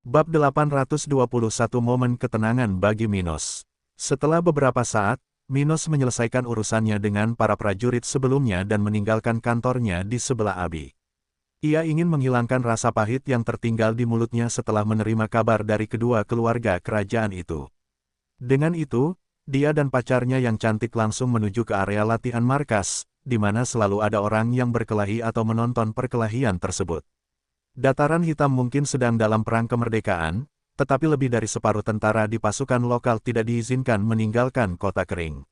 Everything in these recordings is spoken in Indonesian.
Bab 821 Momen Ketenangan bagi Minos. Setelah beberapa saat, Minos menyelesaikan urusannya dengan para prajurit sebelumnya dan meninggalkan kantornya di sebelah Abi. Ia ingin menghilangkan rasa pahit yang tertinggal di mulutnya setelah menerima kabar dari kedua keluarga kerajaan itu. Dengan itu, dia dan pacarnya yang cantik langsung menuju ke area latihan markas, di mana selalu ada orang yang berkelahi atau menonton perkelahian tersebut. Dataran Hitam mungkin sedang dalam perang kemerdekaan, tetapi lebih dari separuh tentara di pasukan lokal tidak diizinkan meninggalkan kota kering.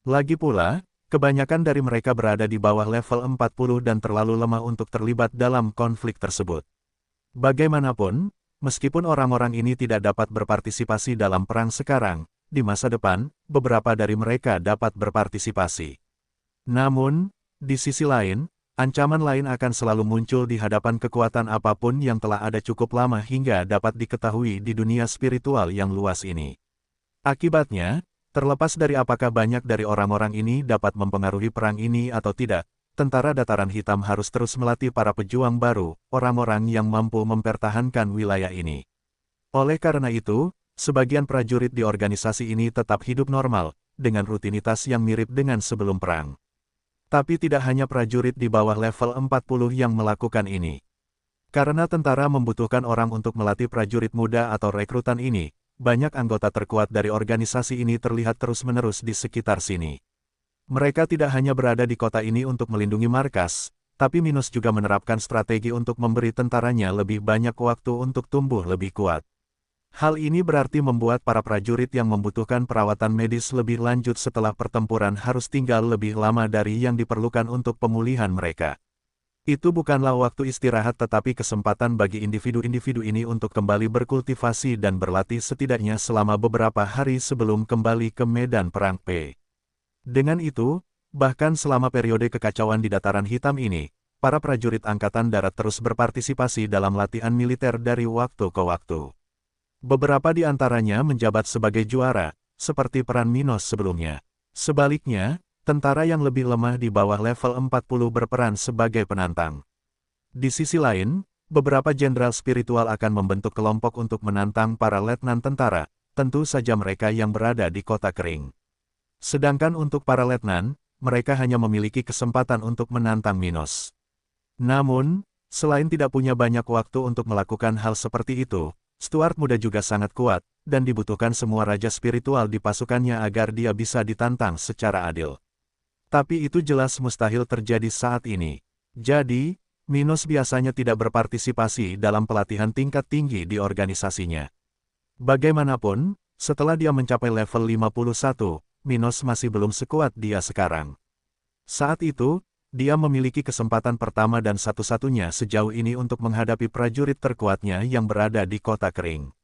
Lagi pula, kebanyakan dari mereka berada di bawah level 40 dan terlalu lemah untuk terlibat dalam konflik tersebut. Bagaimanapun, meskipun orang-orang ini tidak dapat berpartisipasi dalam perang sekarang, di masa depan, beberapa dari mereka dapat berpartisipasi. Namun, di sisi lain, ancaman lain akan selalu muncul di hadapan kekuatan apapun yang telah ada cukup lama hingga dapat diketahui di dunia spiritual yang luas ini. Akibatnya, terlepas dari apakah banyak dari orang-orang ini dapat mempengaruhi perang ini atau tidak, tentara Dataran Hitam harus terus melatih para pejuang baru, orang-orang yang mampu mempertahankan wilayah ini. Oleh karena itu, sebagian prajurit di organisasi ini tetap hidup normal, dengan rutinitas yang mirip dengan sebelum perang. Tapi tidak hanya prajurit di bawah level 40 yang melakukan ini. Karena tentara membutuhkan orang untuk melatih prajurit muda atau rekrutan ini, banyak anggota terkuat dari organisasi ini terlihat terus-menerus di sekitar sini. Mereka tidak hanya berada di kota ini untuk melindungi markas, tapi Minos juga menerapkan strategi untuk memberi tentaranya lebih banyak waktu untuk tumbuh lebih kuat. Hal ini berarti membuat para prajurit yang membutuhkan perawatan medis lebih lanjut setelah pertempuran harus tinggal lebih lama dari yang diperlukan untuk pemulihan mereka. Itu bukanlah waktu istirahat tetapi kesempatan bagi individu-individu ini untuk kembali berkultivasi dan berlatih setidaknya selama beberapa hari sebelum kembali ke medan perang P. Dengan itu, bahkan selama periode kekacauan di Dataran Hitam ini, para prajurit Angkatan Darat terus berpartisipasi dalam latihan militer dari waktu ke waktu. Beberapa di antaranya menjabat sebagai juara, seperti peran Minos sebelumnya. Sebaliknya, tentara yang lebih lemah di bawah level 40 berperan sebagai penantang. Di sisi lain, beberapa jenderal spiritual akan membentuk kelompok untuk menantang para letnan tentara, tentu saja mereka yang berada di kota kering. Sedangkan untuk para letnan, mereka hanya memiliki kesempatan untuk menantang Minos. Namun, selain tidak punya banyak waktu untuk melakukan hal seperti itu, Stuart muda juga sangat kuat, dan dibutuhkan semua raja spiritual di pasukannya agar dia bisa ditantang secara adil. Tapi itu jelas mustahil terjadi saat ini. Jadi, Minos biasanya tidak berpartisipasi dalam pelatihan tingkat tinggi di organisasinya. Bagaimanapun, setelah dia mencapai level 51, Minos masih belum sekuat dia sekarang. Saat itu, dia memiliki kesempatan pertama dan satu-satunya sejauh ini untuk menghadapi prajurit terkuatnya yang berada di kota kering.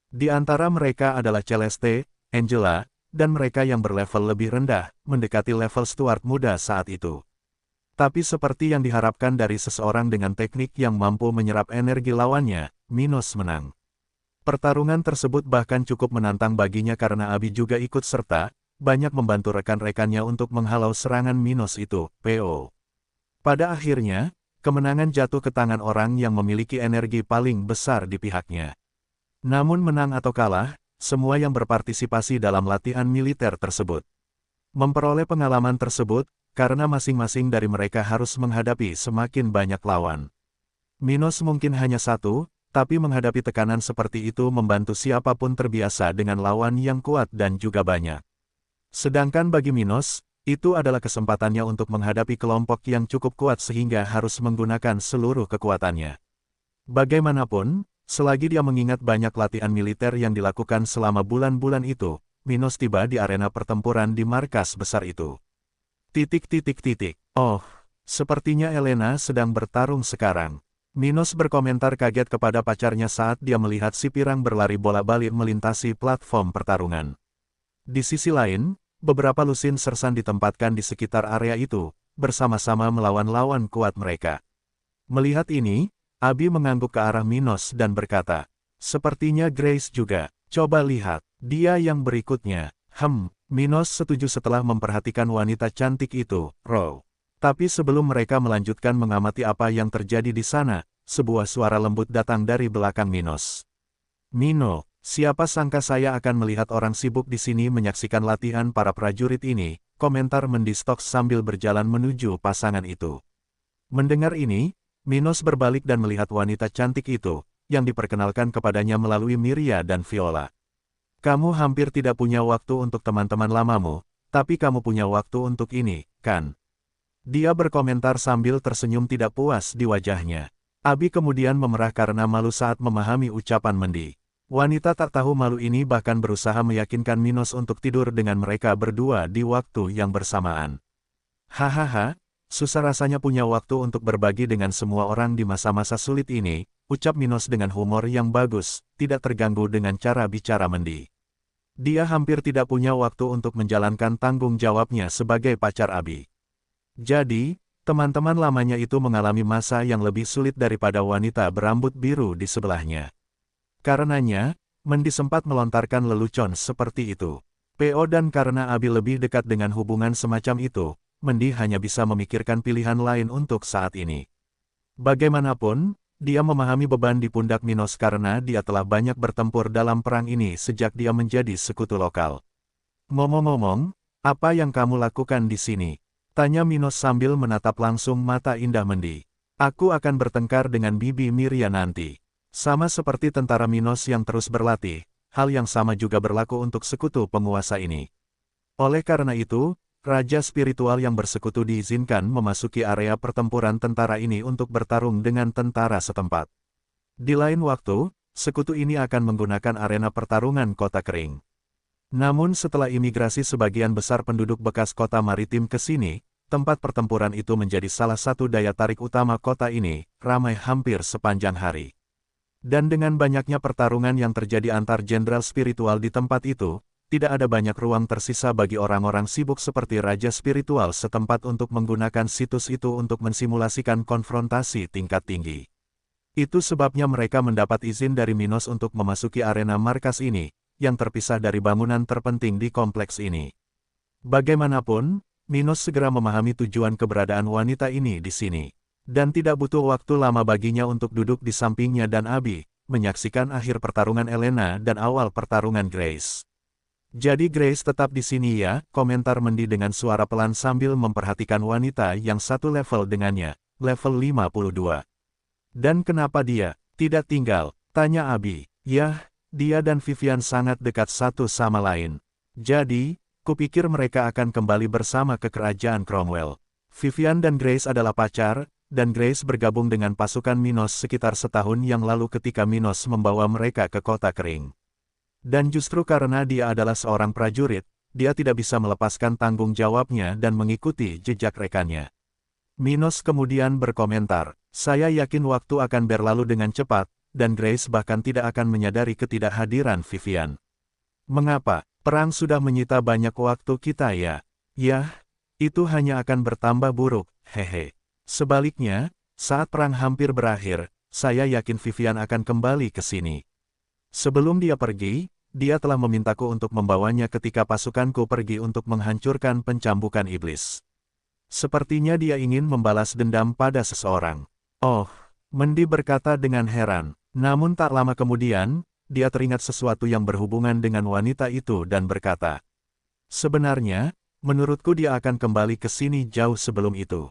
Di antara mereka adalah Celeste, Angela, dan mereka yang berlevel lebih rendah, mendekati level Stuart muda saat itu. Tapi seperti yang diharapkan dari seseorang dengan teknik yang mampu menyerap energi lawannya, Minos menang. Pertarungan tersebut bahkan cukup menantang baginya karena Abi juga ikut serta, banyak membantu rekan-rekannya untuk menghalau serangan Minos itu, P.O. Pada akhirnya, kemenangan jatuh ke tangan orang yang memiliki energi paling besar di pihaknya. Namun menang atau kalah, semua yang berpartisipasi dalam latihan militer tersebut memperoleh pengalaman tersebut, karena masing-masing dari mereka harus menghadapi semakin banyak lawan. Minos mungkin hanya satu, tapi menghadapi tekanan seperti itu membantu siapapun terbiasa dengan lawan yang kuat dan juga banyak. Sedangkan bagi Minos, itu adalah kesempatannya untuk menghadapi kelompok yang cukup kuat sehingga harus menggunakan seluruh kekuatannya. Bagaimanapun, selagi dia mengingat banyak latihan militer yang dilakukan selama bulan-bulan itu, Minos tiba di arena pertempuran di markas besar itu. Oh, sepertinya Elena sedang bertarung sekarang. Minos berkomentar kaget kepada pacarnya saat dia melihat si pirang berlari bola-balik melintasi platform pertarungan. Di sisi lain, beberapa lusin sersan ditempatkan di sekitar area itu, bersama-sama melawan lawan kuat mereka. Melihat ini, Abi mengangguk ke arah Minos dan berkata, "Sepertinya Grace juga, coba lihat, dia yang berikutnya." Minos setuju setelah memperhatikan wanita cantik itu, Row. Tapi sebelum mereka melanjutkan mengamati apa yang terjadi di sana, sebuah suara lembut datang dari belakang Minos. Mino, siapa sangka saya akan melihat orang sibuk di sini menyaksikan latihan para prajurit ini, komentar Mendi Stokes sambil berjalan menuju pasangan itu. Mendengar ini, Minos berbalik dan melihat wanita cantik itu, yang diperkenalkan kepadanya melalui Miria dan Viola. Kamu hampir tidak punya waktu untuk teman-teman lamamu, tapi kamu punya waktu untuk ini, kan? Dia berkomentar sambil tersenyum tidak puas di wajahnya. Abi kemudian memerah karena malu saat memahami ucapan Mendi. Wanita tak tahu malu ini bahkan berusaha meyakinkan Minos untuk tidur dengan mereka berdua di waktu yang bersamaan. Hahaha, susah rasanya punya waktu untuk berbagi dengan semua orang di masa-masa sulit ini, ucap Minos dengan humor yang bagus, tidak terganggu dengan cara bicara Mendi. Dia hampir tidak punya waktu untuk menjalankan tanggung jawabnya sebagai pacar Abi. Jadi, teman-teman lamanya itu mengalami masa yang lebih sulit daripada wanita berambut biru di sebelahnya. Karenanya, Mendi sempat melontarkan lelucon seperti itu. PO dan karena Abi lebih dekat dengan hubungan semacam itu, Mendi hanya bisa memikirkan pilihan lain untuk saat ini. Bagaimanapun, dia memahami beban di pundak Minos karena dia telah banyak bertempur dalam perang ini sejak dia menjadi sekutu lokal. Ngomong-ngomong, apa yang kamu lakukan di sini? Tanya Minos sambil menatap langsung mata indah Mendi. Aku akan bertengkar dengan Bibi Miria nanti. Sama seperti tentara Minos yang terus berlatih, hal yang sama juga berlaku untuk sekutu penguasa ini. Oleh karena itu, Raja Spiritual yang bersekutu diizinkan memasuki area pertempuran tentara ini untuk bertarung dengan tentara setempat. Di lain waktu, sekutu ini akan menggunakan arena pertarungan Kota Kering. Namun setelah imigrasi sebagian besar penduduk bekas kota maritim ke sini, tempat pertempuran itu menjadi salah satu daya tarik utama kota ini, ramai hampir sepanjang hari. Dan dengan banyaknya pertarungan yang terjadi antar jenderal spiritual di tempat itu, tidak ada banyak ruang tersisa bagi orang-orang sibuk seperti Raja Spiritual setempat untuk menggunakan situs itu untuk mensimulasikan konfrontasi tingkat tinggi. Itu sebabnya mereka mendapat izin dari Minos untuk memasuki arena markas ini, yang terpisah dari bangunan terpenting di kompleks ini. Bagaimanapun, Minos segera memahami tujuan keberadaan wanita ini di sini. Dan tidak butuh waktu lama baginya untuk duduk di sampingnya dan Abi, menyaksikan akhir pertarungan Elena dan awal pertarungan Grace. Jadi Grace tetap di sini ya, komentar Mendi dengan suara pelan sambil memperhatikan wanita yang satu level dengannya, level 52. Dan kenapa dia tidak tinggal? Tanya Abi. Yah, dia dan Vivian sangat dekat satu sama lain. Jadi, kupikir mereka akan kembali bersama ke kerajaan Cromwell. Vivian dan Grace adalah pacar, dan Grace bergabung dengan pasukan Minos sekitar setahun yang lalu ketika Minos membawa mereka ke Kota Kering. Dan justru karena dia adalah seorang prajurit, dia tidak bisa melepaskan tanggung jawabnya dan mengikuti jejak rekannya. Minos kemudian berkomentar, saya yakin waktu akan berlalu dengan cepat, dan Grace bahkan tidak akan menyadari ketidakhadiran Vivian. Mengapa? Perang sudah menyita banyak waktu kita ya? Yah, itu hanya akan bertambah buruk, hehe. Sebaliknya, saat perang hampir berakhir, saya yakin Vivian akan kembali ke sini. Sebelum dia pergi, dia telah memintaku untuk membawanya ketika pasukanku pergi untuk menghancurkan pencambukan iblis. Sepertinya dia ingin membalas dendam pada seseorang. Oh, Mendi berkata dengan heran. Namun tak lama kemudian, dia teringat sesuatu yang berhubungan dengan wanita itu dan berkata, sebenarnya, menurutku dia akan kembali ke sini jauh sebelum itu.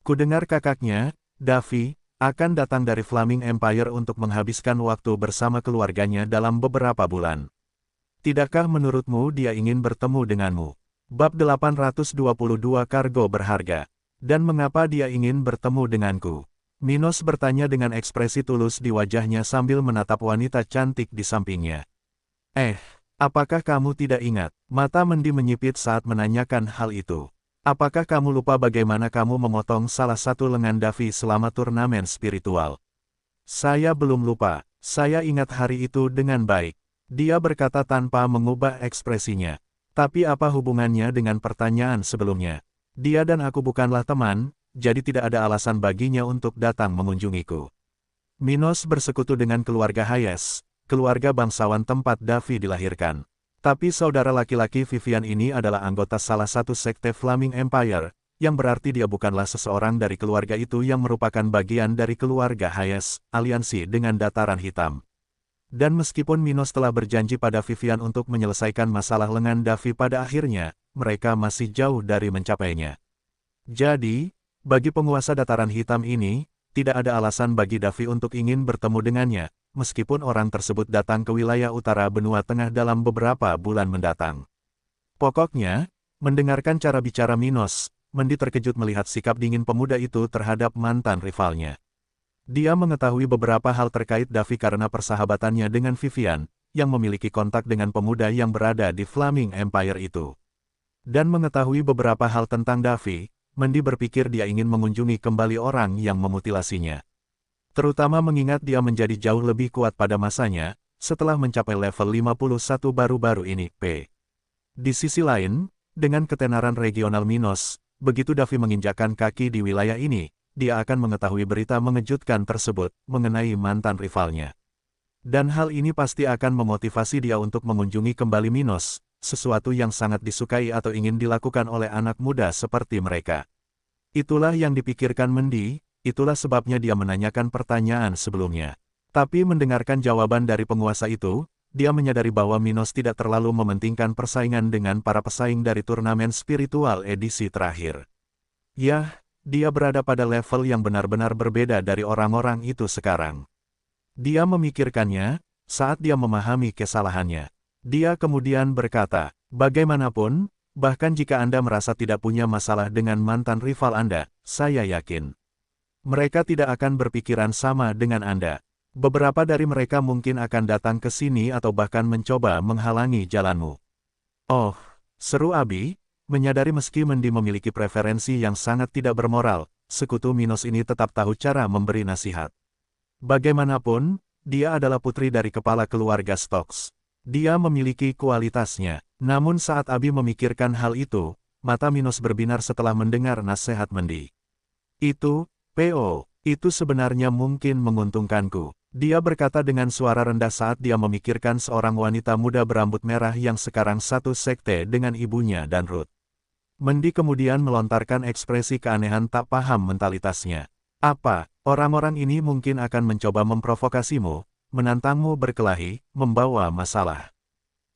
Kudengar kakaknya, Davy, akan datang dari Flaming Empire untuk menghabiskan waktu bersama keluarganya dalam beberapa bulan. Tidakkah menurutmu dia ingin bertemu denganmu? Bab 822 Kargo Berharga. Dan mengapa dia ingin bertemu denganku? Minos bertanya dengan ekspresi tulus di wajahnya sambil menatap wanita cantik di sampingnya. Apakah kamu tidak ingat? Mata Mendi menyipit saat menanyakan hal itu. Apakah kamu lupa bagaimana kamu memotong salah satu lengan Davy selama turnamen spiritual? Saya belum lupa, saya ingat hari itu dengan baik. Dia berkata tanpa mengubah ekspresinya. Tapi apa hubungannya dengan pertanyaan sebelumnya? Dia dan aku bukanlah teman, jadi tidak ada alasan baginya untuk datang mengunjungiku. Minos bersekutu dengan keluarga Hayes, keluarga bangsawan tempat Davy dilahirkan. Tapi saudara laki-laki Vivian ini adalah anggota salah satu sekte Flaming Empire, yang berarti dia bukanlah seseorang dari keluarga itu yang merupakan bagian dari keluarga Hayes, aliansi dengan Dataran Hitam. Dan meskipun Minos telah berjanji pada Vivian untuk menyelesaikan masalah lengan Davi pada akhirnya, mereka masih jauh dari mencapainya. Jadi, bagi penguasa dataran hitam ini, tidak ada alasan bagi Davi untuk ingin bertemu dengannya, meskipun orang tersebut datang ke wilayah utara benua tengah dalam beberapa bulan mendatang. Pokoknya, mendengarkan cara bicara Minos, Mendi terkejut melihat sikap dingin pemuda itu terhadap mantan rivalnya. Dia mengetahui beberapa hal terkait Davi karena persahabatannya dengan Vivian, yang memiliki kontak dengan pemuda yang berada di Flaming Empire itu. Dan mengetahui beberapa hal tentang Davi, Mendi berpikir dia ingin mengunjungi kembali orang yang memutilasinya. Terutama mengingat dia menjadi jauh lebih kuat pada masanya, setelah mencapai level 51 baru-baru ini, Di sisi lain, dengan ketenaran regional Minos, begitu Davi menginjakkan kaki di wilayah ini, dia akan mengetahui berita mengejutkan tersebut mengenai mantan rivalnya. Dan hal ini pasti akan memotivasi dia untuk mengunjungi kembali Minos, sesuatu yang sangat disukai atau ingin dilakukan oleh anak muda seperti mereka. Itulah yang dipikirkan Mendi, itulah sebabnya dia menanyakan pertanyaan sebelumnya. Tapi mendengarkan jawaban dari penguasa itu, dia menyadari bahwa Minos tidak terlalu mementingkan persaingan dengan para pesaing dari turnamen spiritual edisi terakhir. Yah, dia berada pada level yang benar-benar berbeda dari orang-orang itu sekarang. Dia memikirkannya, saat dia memahami kesalahannya. Dia kemudian berkata, bagaimanapun, bahkan jika Anda merasa tidak punya masalah dengan mantan rival Anda, saya yakin mereka tidak akan berpikiran sama dengan Anda. Beberapa dari mereka mungkin akan datang ke sini atau bahkan mencoba menghalangi jalanmu. Oh, seru Abi, menyadari meski Mendi memiliki preferensi yang sangat tidak bermoral, sekutu Minos ini tetap tahu cara memberi nasihat. Bagaimanapun, dia adalah putri dari kepala keluarga Stokes. Dia memiliki kualitasnya. Namun saat Abi memikirkan hal itu, mata Minos berbinar setelah mendengar nasihat Mendi. Itu sebenarnya mungkin menguntungkanku. Dia berkata dengan suara rendah saat dia memikirkan seorang wanita muda berambut merah yang sekarang satu sekte dengan ibunya dan Ruth. Mendi kemudian melontarkan ekspresi keanehan tak paham mentalitasnya. Apa, orang-orang ini mungkin akan mencoba memprovokasimu, menantangmu berkelahi, membawa masalah.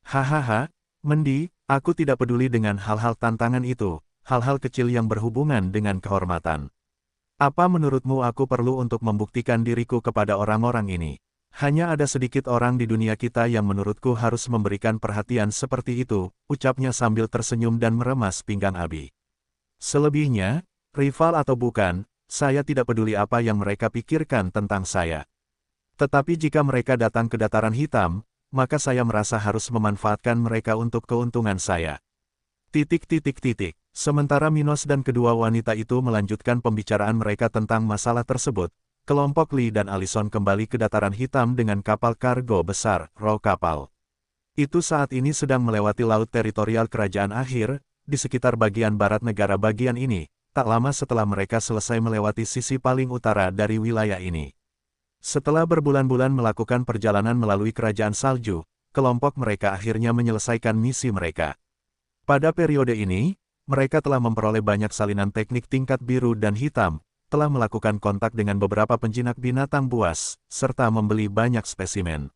Hahaha, Mendi, aku tidak peduli dengan hal-hal tantangan itu, hal-hal kecil yang berhubungan dengan kehormatan. Apa menurutmu aku perlu untuk membuktikan diriku kepada orang-orang ini? Hanya ada sedikit orang di dunia kita yang menurutku harus memberikan perhatian seperti itu, ucapnya sambil tersenyum dan meremas pinggang Abi. Selebihnya, rival atau bukan, saya tidak peduli apa yang mereka pikirkan tentang saya. Tetapi jika mereka datang ke dataran hitam, maka saya merasa harus memanfaatkan mereka untuk keuntungan saya. Sementara Minos dan kedua wanita itu melanjutkan pembicaraan mereka tentang masalah tersebut, kelompok Lee dan Allison kembali ke dataran hitam dengan kapal kargo besar, Raw Kapal. Itu saat ini sedang melewati laut teritorial kerajaan akhir, di sekitar bagian barat negara bagian ini, tak lama setelah mereka selesai melewati sisi paling utara dari wilayah ini. Setelah berbulan-bulan melakukan perjalanan melalui kerajaan salju, kelompok mereka akhirnya menyelesaikan misi mereka. Pada periode ini, mereka telah memperoleh banyak salinan teknik tingkat biru dan hitam, telah melakukan kontak dengan beberapa penjinak binatang buas, serta membeli banyak spesimen.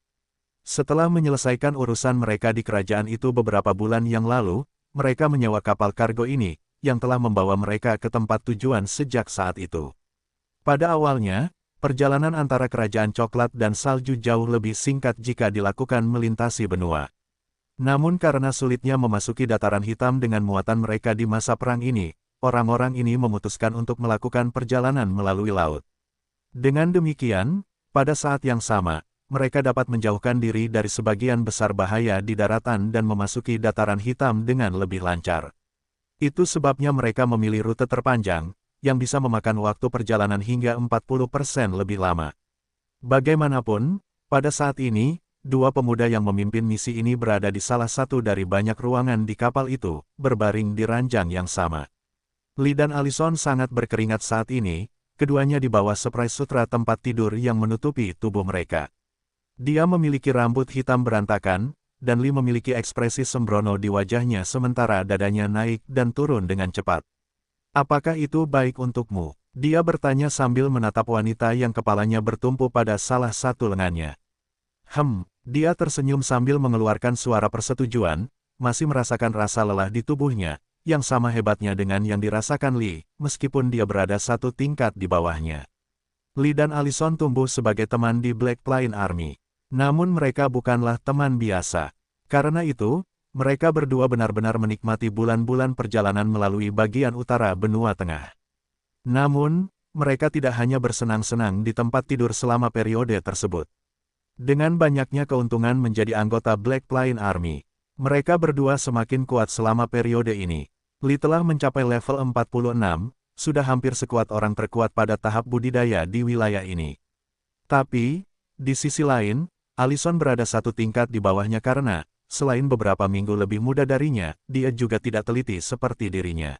Setelah menyelesaikan urusan mereka di kerajaan itu beberapa bulan yang lalu, mereka menyewa kapal kargo ini, yang telah membawa mereka ke tempat tujuan sejak saat itu. Pada awalnya, perjalanan antara kerajaan coklat dan salju jauh lebih singkat jika dilakukan melintasi benua. Namun karena sulitnya memasuki dataran hitam dengan muatan mereka di masa perang ini, orang-orang ini memutuskan untuk melakukan perjalanan melalui laut. Dengan demikian, pada saat yang sama, mereka dapat menjauhkan diri dari sebagian besar bahaya di daratan dan memasuki dataran hitam dengan lebih lancar. Itu sebabnya mereka memilih rute terpanjang, yang bisa memakan waktu perjalanan hingga 40% lebih lama. Bagaimanapun, pada saat ini, dua pemuda yang memimpin misi ini berada di salah satu dari banyak ruangan di kapal itu, berbaring di ranjang yang sama. Lee dan Allison sangat berkeringat saat ini, keduanya di bawah spray sutra tempat tidur yang menutupi tubuh mereka. Dia memiliki rambut hitam berantakan, dan Lee memiliki ekspresi sembrono di wajahnya sementara dadanya naik dan turun dengan cepat. Apakah itu baik untukmu? Dia bertanya sambil menatap wanita yang kepalanya bertumpu pada salah satu lengannya. Dia tersenyum sambil mengeluarkan suara persetujuan, masih merasakan rasa lelah di tubuhnya, yang sama hebatnya dengan yang dirasakan Lee, meskipun dia berada satu tingkat di bawahnya. Lee dan Allison tumbuh sebagai teman di Black Plain Army. Namun mereka bukanlah teman biasa. Karena itu, mereka berdua benar-benar menikmati bulan-bulan perjalanan melalui bagian utara benua tengah. Namun, mereka tidak hanya bersenang-senang di tempat tidur selama periode tersebut. Dengan banyaknya keuntungan menjadi anggota Black Plain Army, mereka berdua semakin kuat selama periode ini. Lee telah mencapai level 46, sudah hampir sekuat orang terkuat pada tahap budidaya di wilayah ini. Tapi, di sisi lain, Allison berada satu tingkat di bawahnya karena, selain beberapa minggu lebih muda darinya, dia juga tidak teliti seperti dirinya.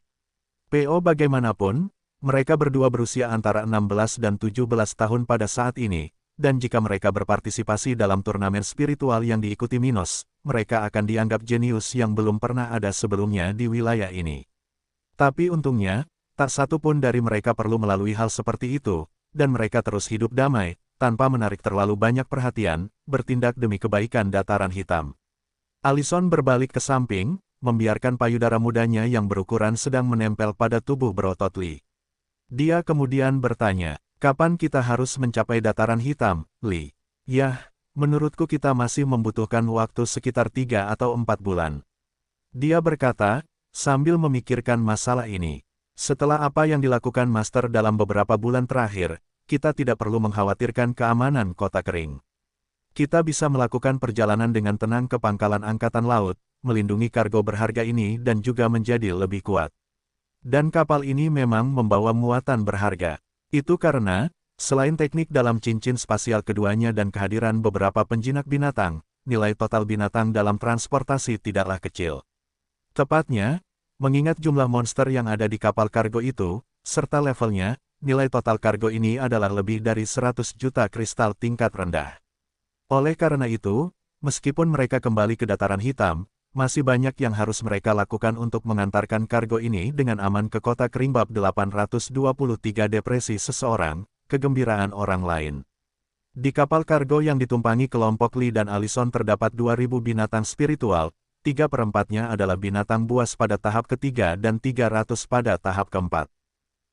Bagaimanapun, mereka berdua berusia antara 16 dan 17 tahun pada saat ini, dan jika mereka berpartisipasi dalam turnamen spiritual yang diikuti Minos, mereka akan dianggap jenius yang belum pernah ada sebelumnya di wilayah ini. Tapi untungnya, tak satu pun dari mereka perlu melalui hal seperti itu, dan mereka terus hidup damai, tanpa menarik terlalu banyak perhatian, bertindak demi kebaikan dataran hitam. Allison berbalik ke samping, membiarkan payudara mudanya yang berukuran sedang menempel pada tubuh berotot Lee. Dia kemudian bertanya, "Kapan kita harus mencapai dataran hitam, Lee?" "Yah, menurutku kita masih membutuhkan waktu sekitar 3 atau 4 bulan." Dia berkata, sambil memikirkan masalah ini. "Setelah apa yang dilakukan Master dalam beberapa bulan terakhir, kita tidak perlu mengkhawatirkan keamanan kota kering. Kita bisa melakukan perjalanan dengan tenang ke pangkalan angkatan laut, melindungi kargo berharga ini dan juga menjadi lebih kuat. Dan kapal ini memang membawa muatan berharga. Itu karena, selain teknik dalam cincin spasial keduanya dan kehadiran beberapa penjinak binatang, nilai total binatang dalam transportasi tidaklah kecil. Tepatnya, mengingat jumlah monster yang ada di kapal kargo itu, serta levelnya, nilai total kargo ini adalah lebih dari 100 juta kristal tingkat rendah. Oleh karena itu, meskipun mereka kembali ke dataran hitam, masih banyak yang harus mereka lakukan untuk mengantarkan kargo ini dengan aman ke kota kering. Bab 823 Depresi seseorang, kegembiraan orang lain. Di kapal kargo yang ditumpangi kelompok Lee dan Allison terdapat 2000 binatang spiritual, 3/4-nya adalah binatang buas pada tahap ketiga dan 300 pada tahap keempat.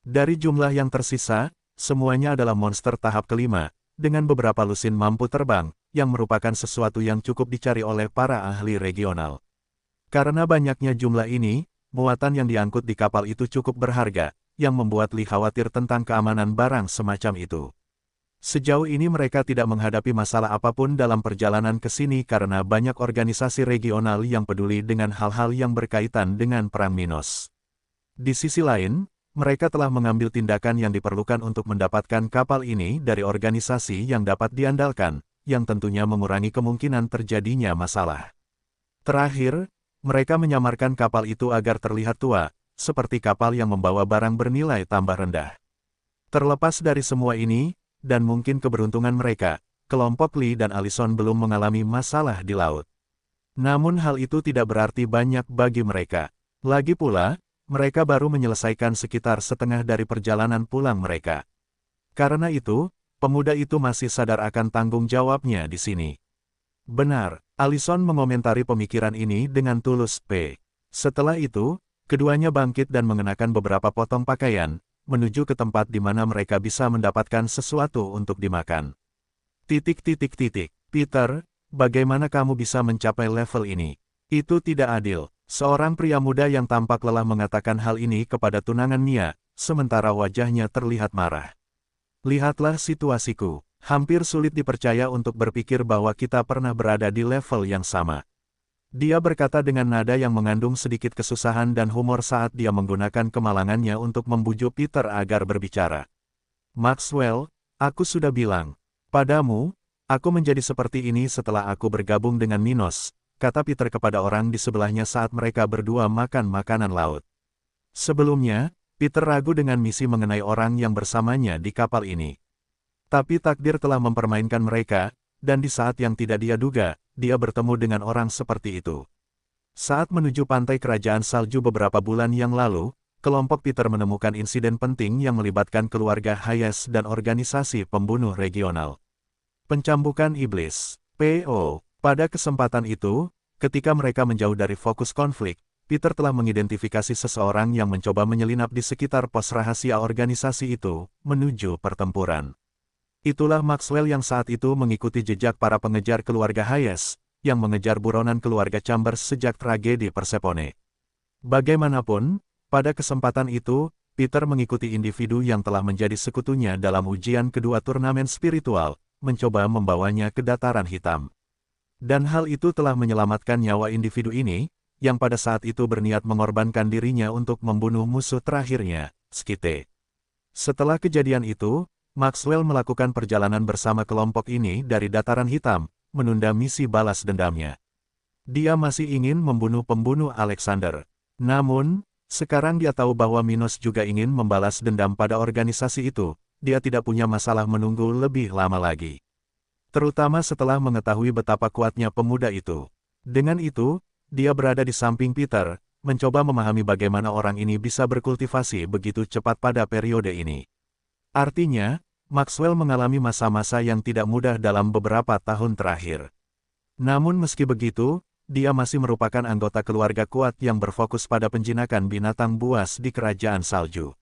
Dari jumlah yang tersisa, semuanya adalah monster tahap kelima, dengan beberapa lusin mampu terbang, yang merupakan sesuatu yang cukup dicari oleh para ahli regional. Karena banyaknya jumlah ini, muatan yang diangkut di kapal itu cukup berharga, yang membuat Lee khawatir tentang keamanan barang semacam itu. Sejauh ini mereka tidak menghadapi masalah apapun dalam perjalanan ke sini karena banyak organisasi regional yang peduli dengan hal-hal yang berkaitan dengan Perang Minos. Di sisi lain, mereka telah mengambil tindakan yang diperlukan untuk mendapatkan kapal ini dari organisasi yang dapat diandalkan, yang tentunya mengurangi kemungkinan terjadinya masalah. Terakhir, mereka menyamarkan kapal itu agar terlihat tua, seperti kapal yang membawa barang bernilai tambah rendah. Terlepas dari semua ini, dan mungkin keberuntungan mereka, kelompok Lee dan Allison belum mengalami masalah di laut. Namun hal itu tidak berarti banyak bagi mereka. Lagi pula, mereka baru menyelesaikan sekitar setengah dari perjalanan pulang mereka. Karena itu, pemuda itu masih sadar akan tanggung jawabnya di sini. Benar, Allison mengomentari pemikiran ini dengan tulus. Setelah itu, keduanya bangkit dan mengenakan beberapa potong pakaian, menuju ke tempat di mana mereka bisa mendapatkan sesuatu untuk dimakan. Peter, bagaimana kamu bisa mencapai level ini? Itu tidak adil. Seorang pria muda yang tampak lelah mengatakan hal ini kepada tunangan Mia, sementara wajahnya terlihat marah. Lihatlah situasiku. Hampir sulit dipercaya untuk berpikir bahwa kita pernah berada di level yang sama. Dia berkata dengan nada yang mengandung sedikit kesusahan dan humor saat dia menggunakan kemalangannya untuk membujuk Peter agar berbicara. Maxwell, aku sudah bilang padamu, aku menjadi seperti ini setelah aku bergabung dengan Minos, kata Peter kepada orang di sebelahnya saat mereka berdua makan makanan laut. Sebelumnya, Peter ragu dengan misi mengenai orang yang bersamanya di kapal ini. Tapi takdir telah mempermainkan mereka, dan di saat yang tidak dia duga, dia bertemu dengan orang seperti itu. Saat menuju pantai kerajaan salju beberapa bulan yang lalu, kelompok Peter menemukan insiden penting yang melibatkan keluarga Hayes dan organisasi pembunuh regional. Pencambukan iblis. PO. Pada kesempatan itu, ketika mereka menjauh dari fokus konflik, Peter telah mengidentifikasi seseorang yang mencoba menyelinap di sekitar pos rahasia organisasi itu, menuju pertempuran. Itulah Maxwell yang saat itu mengikuti jejak para pengejar keluarga Hayes, yang mengejar buronan keluarga Chambers sejak tragedi Persephone. Bagaimanapun, pada kesempatan itu, Peter mengikuti individu yang telah menjadi sekutunya dalam ujian kedua turnamen spiritual, mencoba membawanya ke dataran hitam. Dan hal itu telah menyelamatkan nyawa individu ini, yang pada saat itu berniat mengorbankan dirinya untuk membunuh musuh terakhirnya, Skite. Setelah kejadian itu, Maxwell melakukan perjalanan bersama kelompok ini dari dataran hitam, menunda misi balas dendamnya. Dia masih ingin membunuh pembunuh Alexander. Namun, sekarang dia tahu bahwa Minos juga ingin membalas dendam pada organisasi itu, dia tidak punya masalah menunggu lebih lama lagi. Terutama setelah mengetahui betapa kuatnya pemuda itu. Dengan itu, dia berada di samping Peter, mencoba memahami bagaimana orang ini bisa berkultivasi begitu cepat pada periode ini. Artinya, Maxwell mengalami masa-masa yang tidak mudah dalam beberapa tahun terakhir. Namun meski begitu, dia masih merupakan anggota keluarga kuat yang berfokus pada penjinakan binatang buas di kerajaan salju.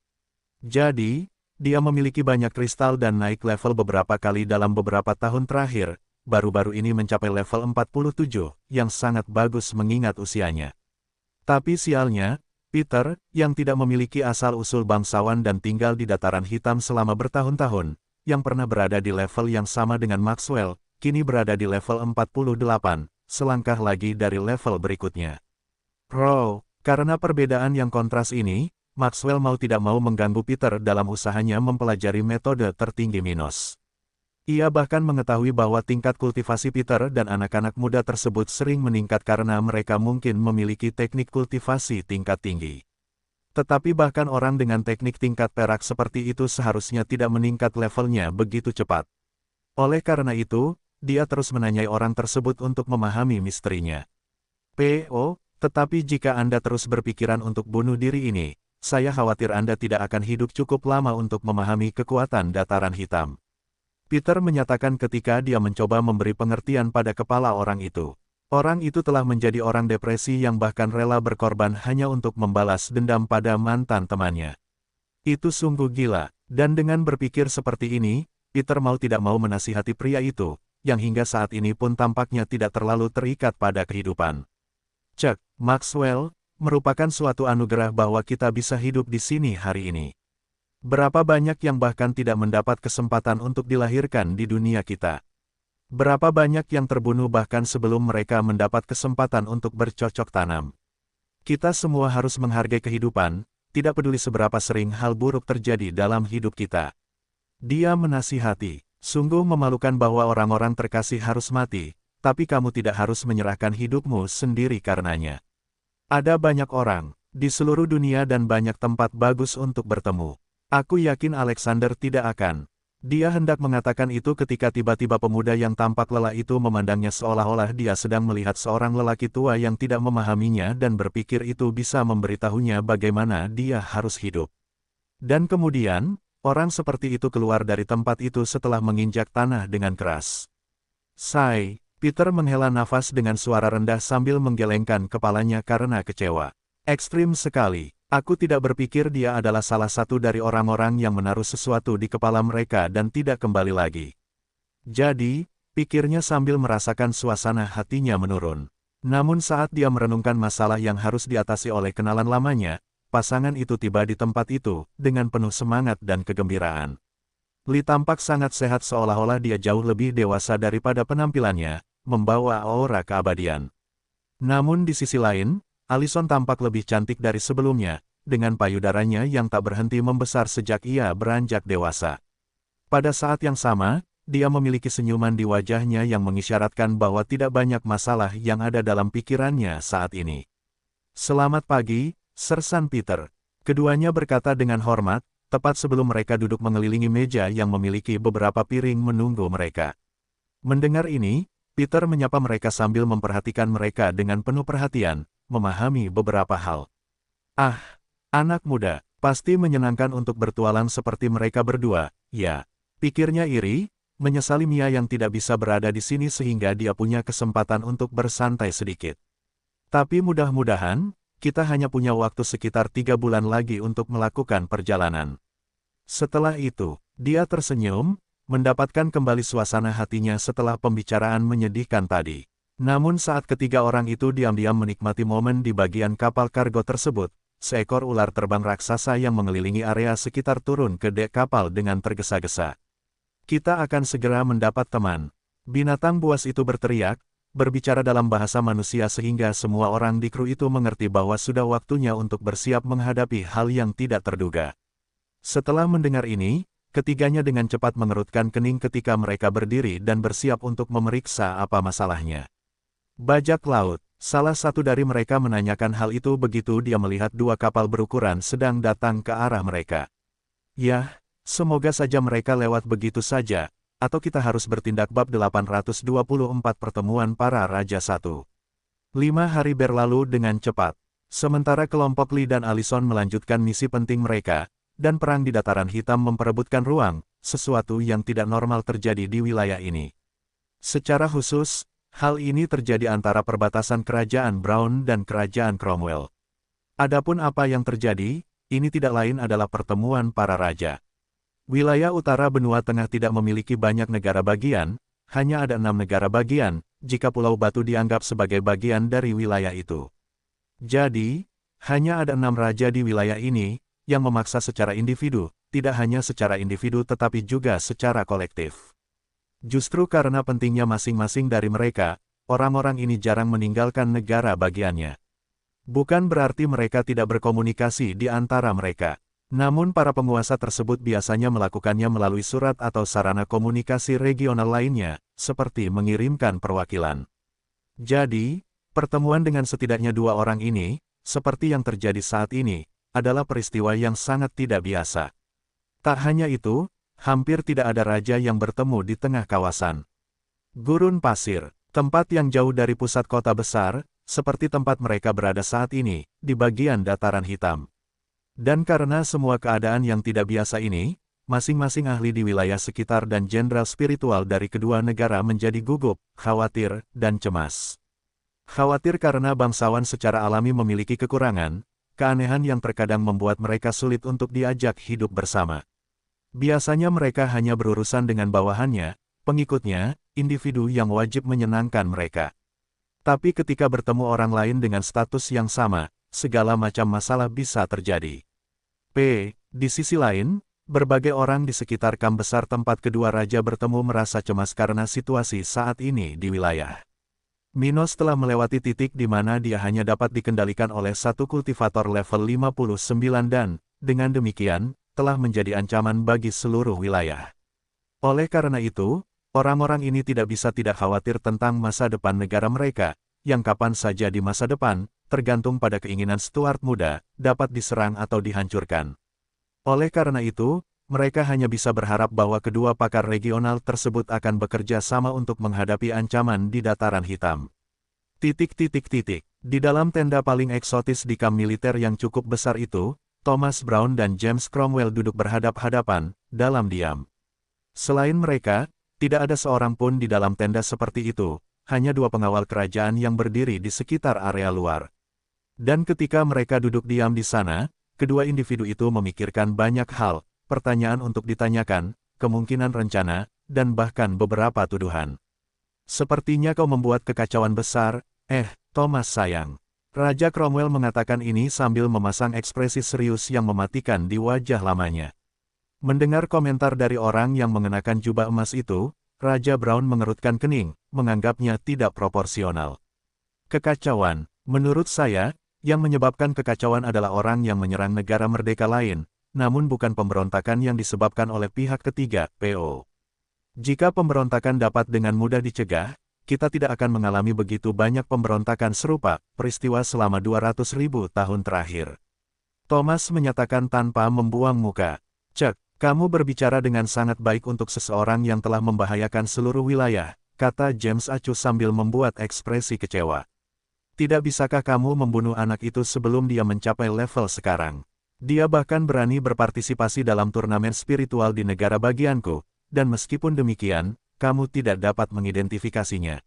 Jadi, dia memiliki banyak kristal dan naik level beberapa kali dalam beberapa tahun terakhir, baru-baru ini mencapai level 47, yang sangat bagus mengingat usianya. Tapi sialnya, Peter, yang tidak memiliki asal-usul bangsawan dan tinggal di dataran hitam selama bertahun-tahun, yang pernah berada di level yang sama dengan Maxwell, kini berada di level 48, selangkah lagi dari level berikutnya. Karena perbedaan yang kontras ini, Maxwell mau tidak mau mengganggu Peter dalam usahanya mempelajari metode tertinggi Minos. Ia bahkan mengetahui bahwa tingkat kultivasi Peter dan anak-anak muda tersebut sering meningkat karena mereka mungkin memiliki teknik kultivasi tingkat tinggi. Tetapi bahkan orang dengan teknik tingkat perak seperti itu seharusnya tidak meningkat levelnya begitu cepat. Oleh karena itu, dia terus menanyai orang tersebut untuk memahami misterinya. PO, tetapi jika Anda terus berpikiran untuk bunuh diri ini, saya khawatir Anda tidak akan hidup cukup lama untuk memahami kekuatan dataran hitam. Peter menyatakan ketika dia mencoba memberi pengertian pada kepala orang itu. Orang itu telah menjadi orang depresi yang bahkan rela berkorban hanya untuk membalas dendam pada mantan temannya. Itu sungguh gila, dan dengan berpikir seperti ini, Peter mau tidak mau menasihati pria itu, yang hingga saat ini pun tampaknya tidak terlalu terikat pada kehidupan. Cek, Maxwell, merupakan suatu anugerah bahwa kita bisa hidup di sini hari ini. Berapa banyak yang bahkan tidak mendapat kesempatan untuk dilahirkan di dunia kita. Berapa banyak yang terbunuh bahkan sebelum mereka mendapat kesempatan untuk bercocok tanam. Kita semua harus menghargai kehidupan, tidak peduli seberapa sering hal buruk terjadi dalam hidup kita. Dia menasihati, sungguh memalukan bahwa orang-orang terkasih harus mati, tapi kamu tidak harus menyerahkan hidupmu sendiri karenanya. Ada banyak orang di seluruh dunia dan banyak tempat bagus untuk bertemu. Aku yakin Alexander tidak akan. Dia hendak mengatakan itu ketika tiba-tiba pemuda yang tampak lelah itu memandangnya seolah-olah dia sedang melihat seorang lelaki tua yang tidak memahaminya dan berpikir itu bisa memberitahunya bagaimana dia harus hidup. Dan kemudian, orang seperti itu keluar dari tempat itu setelah menginjak tanah dengan keras. Peter menghela nafas dengan suara rendah sambil menggelengkan kepalanya karena kecewa. Ekstrim sekali. Aku tidak berpikir dia adalah salah satu dari orang-orang yang menaruh sesuatu di kepala mereka dan tidak kembali lagi. Jadi, pikirnya sambil merasakan suasana hatinya menurun. Namun saat dia merenungkan masalah yang harus diatasi oleh kenalan lamanya, pasangan itu tiba di tempat itu, dengan penuh semangat dan kegembiraan. Lee tampak sangat sehat seolah-olah dia jauh lebih dewasa daripada penampilannya, membawa aura keabadian. Namun di sisi lain, Allison tampak lebih cantik dari sebelumnya, dengan payudaranya yang tak berhenti membesar sejak ia beranjak dewasa. Pada saat yang sama, dia memiliki senyuman di wajahnya yang mengisyaratkan bahwa tidak banyak masalah yang ada dalam pikirannya saat ini. Selamat pagi, Sersan Peter. Keduanya berkata dengan hormat, tepat sebelum mereka duduk mengelilingi meja yang memiliki beberapa piring menunggu mereka. Mendengar ini, Peter menyapa mereka sambil memperhatikan mereka dengan penuh perhatian, memahami beberapa hal. Ah, anak muda, pasti menyenangkan untuk bertualang seperti mereka berdua, ya. Pikirnya iri, menyesali Mia yang tidak bisa berada di sini sehingga dia punya kesempatan untuk bersantai sedikit. Tapi mudah-mudahan, kita hanya punya waktu sekitar 3 bulan lagi untuk melakukan perjalanan. Setelah itu, dia tersenyum, mendapatkan kembali suasana hatinya setelah pembicaraan menyedihkan tadi. Namun saat ketiga orang itu diam-diam menikmati momen di bagian kapal kargo tersebut, seekor ular terbang raksasa yang mengelilingi area sekitar turun ke dek kapal dengan tergesa-gesa. Kita akan segera mendapat teman. Binatang buas itu berteriak, berbicara dalam bahasa manusia sehingga semua orang di kru itu mengerti bahwa sudah waktunya untuk bersiap menghadapi hal yang tidak terduga. Setelah mendengar ini, ketiganya dengan cepat mengerutkan kening ketika mereka berdiri dan bersiap untuk memeriksa apa masalahnya. Bajak laut, salah satu dari mereka menanyakan hal itu begitu dia melihat dua kapal berukuran sedang datang ke arah mereka. Yah, semoga saja mereka lewat begitu saja. Atau kita harus bertindak. Bab 824 Pertemuan Para Raja 1. 5 hari berlalu dengan cepat. Sementara kelompok Lee dan Allison melanjutkan misi penting mereka, dan perang di Dataran Hitam memperebutkan ruang, sesuatu yang tidak normal terjadi di wilayah ini. Secara khusus, hal ini terjadi antara perbatasan Kerajaan Brown dan Kerajaan Cromwell. Adapun apa yang terjadi, ini tidak lain adalah pertemuan para raja. Wilayah utara benua tengah tidak memiliki banyak negara bagian, hanya ada 6 negara bagian, jika Pulau Batu dianggap sebagai bagian dari wilayah itu. Jadi, hanya ada 6 raja di wilayah ini, yang memaksa secara individu, tidak hanya secara individu tetapi juga secara kolektif. Justru karena pentingnya masing-masing dari mereka, orang-orang ini jarang meninggalkan negara bagiannya. Bukan berarti mereka tidak berkomunikasi di antara mereka. Namun para penguasa tersebut biasanya melakukannya melalui surat atau sarana komunikasi regional lainnya, seperti mengirimkan perwakilan. Jadi, pertemuan dengan setidaknya 2 orang ini, seperti yang terjadi saat ini, adalah peristiwa yang sangat tidak biasa. Tak hanya itu, hampir tidak ada raja yang bertemu di tengah kawasan gurun pasir, tempat yang jauh dari pusat kota besar, seperti tempat mereka berada saat ini, di bagian dataran hitam. Dan karena semua keadaan yang tidak biasa ini, masing-masing ahli di wilayah sekitar dan jenderal spiritual dari kedua negara menjadi gugup, khawatir, dan cemas. Khawatir karena bangsawan secara alami memiliki kekurangan, keanehan yang terkadang membuat mereka sulit untuk diajak hidup bersama. Biasanya mereka hanya berurusan dengan bawahannya, pengikutnya, individu yang wajib menyenangkan mereka. Tapi ketika bertemu orang lain dengan status yang sama, segala macam masalah bisa terjadi. Di sisi lain, berbagai orang di sekitar kamp besar tempat kedua raja bertemu merasa cemas karena situasi saat ini di wilayah. Minos telah melewati titik di mana dia hanya dapat dikendalikan oleh satu kultivator level 59 dan, dengan demikian, telah menjadi ancaman bagi seluruh wilayah. Oleh karena itu, orang-orang ini tidak bisa tidak khawatir tentang masa depan negara mereka, yang kapan saja di masa depan, tergantung pada keinginan Stuart muda, dapat diserang atau dihancurkan. Oleh karena itu, mereka hanya bisa berharap bahwa kedua pakar regional tersebut akan bekerja sama untuk menghadapi ancaman di dataran hitam. Di dalam tenda paling eksotis di kamp militer yang cukup besar itu, Thomas Brown dan James Cromwell duduk berhadap-hadapan, dalam diam. Selain mereka, tidak ada seorang pun di dalam tenda seperti itu, hanya 2 pengawal kerajaan yang berdiri di sekitar area luar. Dan ketika mereka duduk diam di sana, kedua individu itu memikirkan banyak hal, pertanyaan untuk ditanyakan, kemungkinan rencana, dan bahkan beberapa tuduhan. Sepertinya kau membuat kekacauan besar, Thomas sayang. Raja Cromwell mengatakan ini sambil memasang ekspresi serius yang mematikan di wajah lamanya. Mendengar komentar dari orang yang mengenakan jubah emas itu, Raja Brown mengerutkan kening, menganggapnya tidak proporsional. Kekacauan, menurut saya, yang menyebabkan kekacauan adalah orang yang menyerang negara merdeka lain, namun bukan pemberontakan yang disebabkan oleh pihak ketiga, PO. Jika pemberontakan dapat dengan mudah dicegah, kita tidak akan mengalami begitu banyak pemberontakan serupa, peristiwa selama 200.000 tahun terakhir. Thomas menyatakan tanpa membuang muka. Cek, kamu berbicara dengan sangat baik untuk seseorang yang telah membahayakan seluruh wilayah, kata James acuh sambil membuat ekspresi kecewa. Tidak bisakah kamu membunuh anak itu sebelum dia mencapai level sekarang? Dia bahkan berani berpartisipasi dalam turnamen spiritual di negara bagianku, dan meskipun demikian, kamu tidak dapat mengidentifikasinya.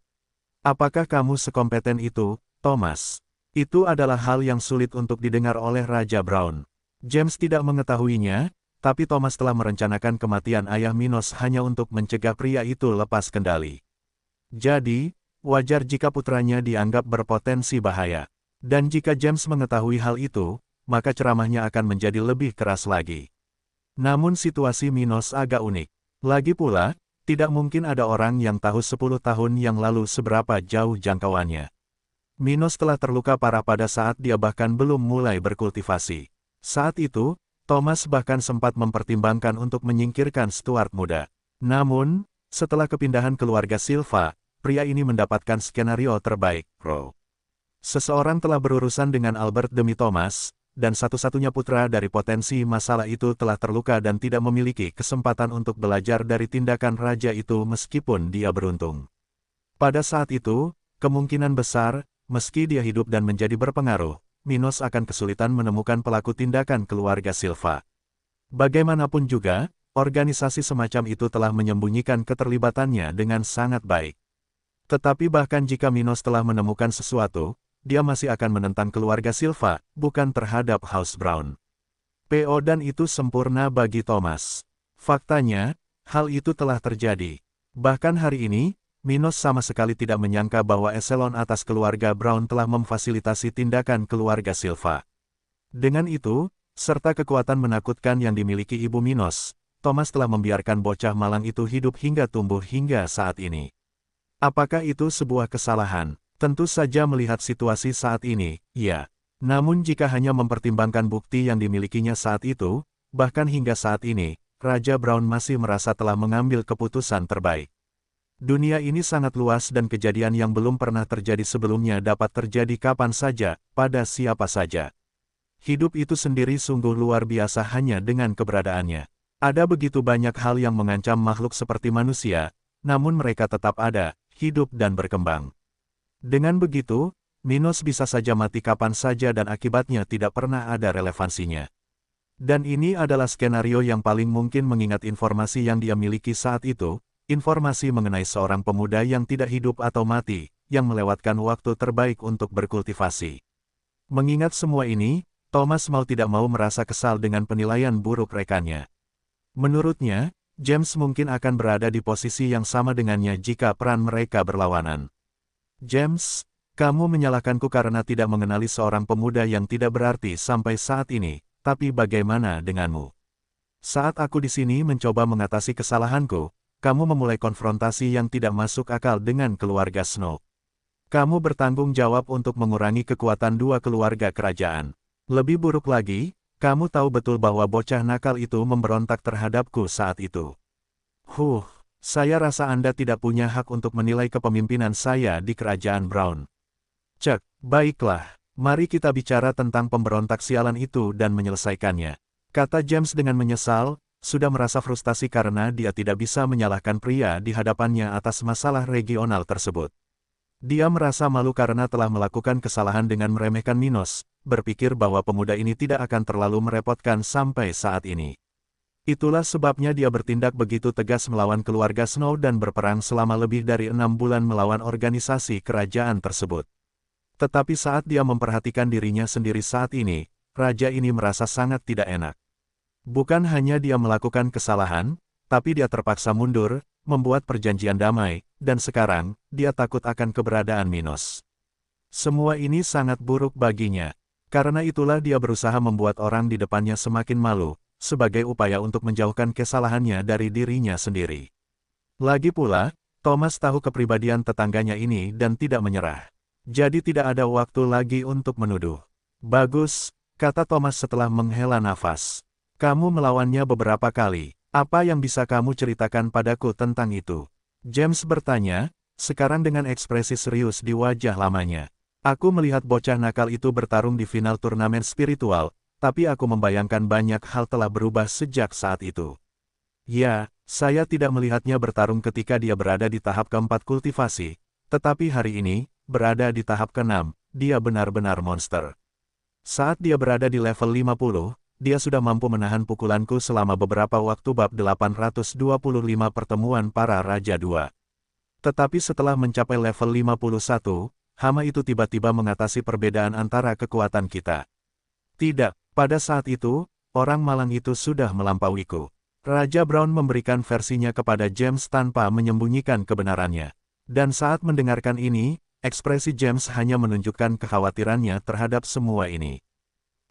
Apakah kamu sekompeten itu, Thomas? Itu adalah hal yang sulit untuk didengar oleh Raja Brown. James tidak mengetahuinya, tapi Thomas telah merencanakan kematian ayah Minos hanya untuk mencegah pria itu lepas kendali. Jadi, wajar jika putranya dianggap berpotensi bahaya. Dan jika James mengetahui hal itu, maka ceramahnya akan menjadi lebih keras lagi. Namun situasi Minos agak unik. Lagi pula, tidak mungkin ada orang yang tahu 10 tahun yang lalu seberapa jauh jangkauannya. Minos telah terluka parah pada saat dia bahkan belum mulai berkultivasi. Saat itu, Thomas bahkan sempat mempertimbangkan untuk menyingkirkan Stuart muda. Namun, setelah kepindahan keluarga Silva, pria ini mendapatkan skenario terbaik, Bro. Seseorang telah berurusan dengan Albert demi Thomas, dan satu-satunya putra dari potensi masalah itu telah terluka dan tidak memiliki kesempatan untuk belajar dari tindakan raja itu meskipun dia beruntung. Pada saat itu, kemungkinan besar, meski dia hidup dan menjadi berpengaruh, Minos akan kesulitan menemukan pelaku tindakan keluarga Silva. Bagaimanapun juga, organisasi semacam itu telah menyembunyikan keterlibatannya dengan sangat baik. Tetapi bahkan jika Minos telah menemukan sesuatu, dia masih akan menentang keluarga Silva, bukan terhadap House Brown. PO dan itu sempurna bagi Thomas. Faktanya, hal itu telah terjadi. Bahkan hari ini, Minos sama sekali tidak menyangka bahwa eselon atas keluarga Brown telah memfasilitasi tindakan keluarga Silva. Dengan itu, serta kekuatan menakutkan yang dimiliki ibu Minos, Thomas telah membiarkan bocah malang itu hidup hingga tumbuh hingga saat ini. Apakah itu sebuah kesalahan? Tentu saja melihat situasi saat ini, ya. Namun jika hanya mempertimbangkan bukti yang dimilikinya saat itu, bahkan hingga saat ini, Raja Brown masih merasa telah mengambil keputusan terbaik. Dunia ini sangat luas dan kejadian yang belum pernah terjadi sebelumnya dapat terjadi kapan saja, pada siapa saja. Hidup itu sendiri sungguh luar biasa hanya dengan keberadaannya. Ada begitu banyak hal yang mengancam makhluk seperti manusia, namun mereka tetap ada, hidup dan berkembang. Dengan begitu, Minos bisa saja mati kapan saja dan akibatnya tidak pernah ada relevansinya. Dan ini adalah skenario yang paling mungkin mengingat informasi yang dia miliki saat itu, informasi mengenai seorang pemuda yang tidak hidup atau mati, yang melewatkan waktu terbaik untuk berkultivasi. Mengingat semua ini, Thomas mau tidak mau merasa kesal dengan penilaian buruk rekannya. Menurutnya, James mungkin akan berada di posisi yang sama dengannya jika peran mereka berlawanan. James, kamu menyalahkanku karena tidak mengenali seorang pemuda yang tidak berarti sampai saat ini, tapi bagaimana denganmu? Saat aku di sini mencoba mengatasi kesalahanku, kamu memulai konfrontasi yang tidak masuk akal dengan keluarga Snow. Kamu bertanggung jawab untuk mengurangi kekuatan dua keluarga kerajaan. Lebih buruk lagi, kamu tahu betul bahwa bocah nakal itu memberontak terhadapku saat itu. Saya rasa Anda tidak punya hak untuk menilai kepemimpinan saya di kerajaan Brown. Cek, baiklah, mari kita bicara tentang pemberontak sialan itu dan menyelesaikannya. Kata James dengan menyesal, sudah merasa frustasi karena dia tidak bisa menyalahkan pria di hadapannya atas masalah regional tersebut. Dia merasa malu karena telah melakukan kesalahan dengan meremehkan Minos, berpikir bahwa pemuda ini tidak akan terlalu merepotkan sampai saat ini. Itulah sebabnya dia bertindak begitu tegas melawan keluarga Snow dan berperang selama lebih dari 6 bulan melawan organisasi kerajaan tersebut. Tetapi saat dia memperhatikan dirinya sendiri saat ini, raja ini merasa sangat tidak enak. Bukan hanya dia melakukan kesalahan, tapi dia terpaksa mundur, membuat perjanjian damai, dan sekarang, dia takut akan keberadaan Minos. Semua ini sangat buruk baginya. Karena itulah dia berusaha membuat orang di depannya semakin malu, sebagai upaya untuk menjauhkan kesalahannya dari dirinya sendiri. Lagi pula, Thomas tahu kepribadian tetangganya ini dan tidak menyerah. Jadi tidak ada waktu lagi untuk menuduh. Bagus, kata Thomas setelah menghela nafas. Kamu melawannya beberapa kali. Apa yang bisa kamu ceritakan padaku tentang itu? James bertanya, sekarang dengan ekspresi serius di wajah lamanya. Aku melihat bocah nakal itu bertarung di final turnamen spiritual, tapi aku membayangkan banyak hal telah berubah sejak saat itu. Ya, saya tidak melihatnya bertarung ketika dia berada di tahap keempat kultivasi, tetapi hari ini, berada di tahap ke-6, dia benar-benar monster. Saat dia berada di level 50, dia sudah mampu menahan pukulanku selama beberapa waktu. Bab 825 Pertemuan Para Raja 2. Tetapi setelah mencapai level 51, hama itu tiba-tiba mengatasi perbedaan antara kekuatan kita. Tidak, pada saat itu, orang malang itu sudah melampauiku. Raja Brown memberikan versinya kepada James tanpa menyembunyikan kebenarannya. Dan saat mendengarkan ini, ekspresi James hanya menunjukkan kekhawatirannya terhadap semua ini.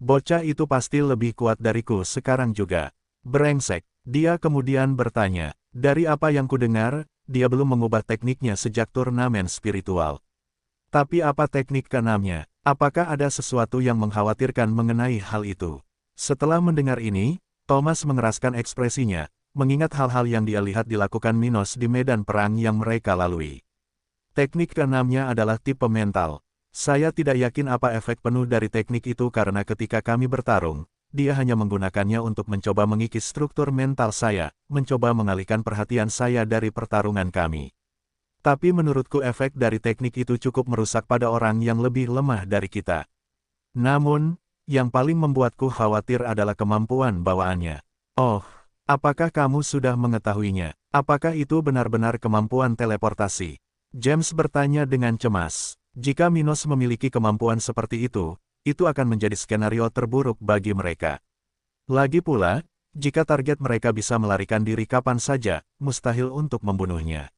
Bocah itu pasti lebih kuat dariku sekarang juga. Brengsek, dia kemudian bertanya. Dari apa yang kudengar, dia belum mengubah tekniknya sejak turnamen spiritual. Tapi apa teknik keenamnya? Apakah ada sesuatu yang mengkhawatirkan mengenai hal itu? Setelah mendengar ini, Thomas mengeraskan ekspresinya, mengingat hal-hal yang dia lihat dilakukan Minos di medan perang yang mereka lalui. Teknik keenamnya adalah tipe mental. Saya tidak yakin apa efek penuh dari teknik itu karena ketika kami bertarung, dia hanya menggunakannya untuk mencoba mengikis struktur mental saya, mencoba mengalihkan perhatian saya dari pertarungan kami. Tapi menurutku efek dari teknik itu cukup merusak pada orang yang lebih lemah dari kita. Namun, yang paling membuatku khawatir adalah kemampuan bawaannya. Oh, apakah kamu sudah mengetahuinya? Apakah itu benar-benar kemampuan teleportasi? James bertanya dengan cemas. Jika Minos memiliki kemampuan seperti itu akan menjadi skenario terburuk bagi mereka. Lagi pula, jika target mereka bisa melarikan diri kapan saja, mustahil untuk membunuhnya.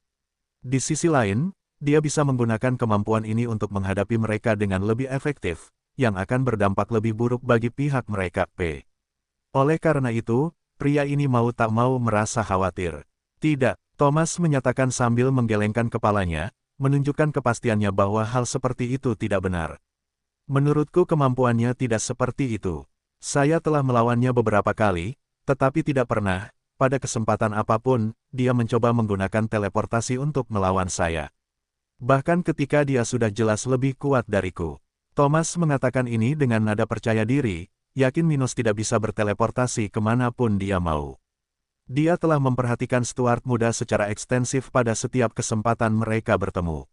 Di sisi lain, dia bisa menggunakan kemampuan ini untuk menghadapi mereka dengan lebih efektif, yang akan berdampak lebih buruk bagi pihak mereka. Oleh karena itu, pria ini mau tak mau merasa khawatir. Tidak, Thomas menyatakan sambil menggelengkan kepalanya, menunjukkan kepastiannya bahwa hal seperti itu tidak benar. Menurutku kemampuannya tidak seperti itu. Saya telah melawannya beberapa kali, tetapi tidak pernah, pada kesempatan apapun, dia mencoba menggunakan teleportasi untuk melawan saya. Bahkan ketika dia sudah jelas lebih kuat dariku. Thomas mengatakan ini dengan nada percaya diri, yakin Minos tidak bisa berteleportasi kemanapun dia mau. Dia telah memperhatikan Stuart muda secara ekstensif pada setiap kesempatan mereka bertemu.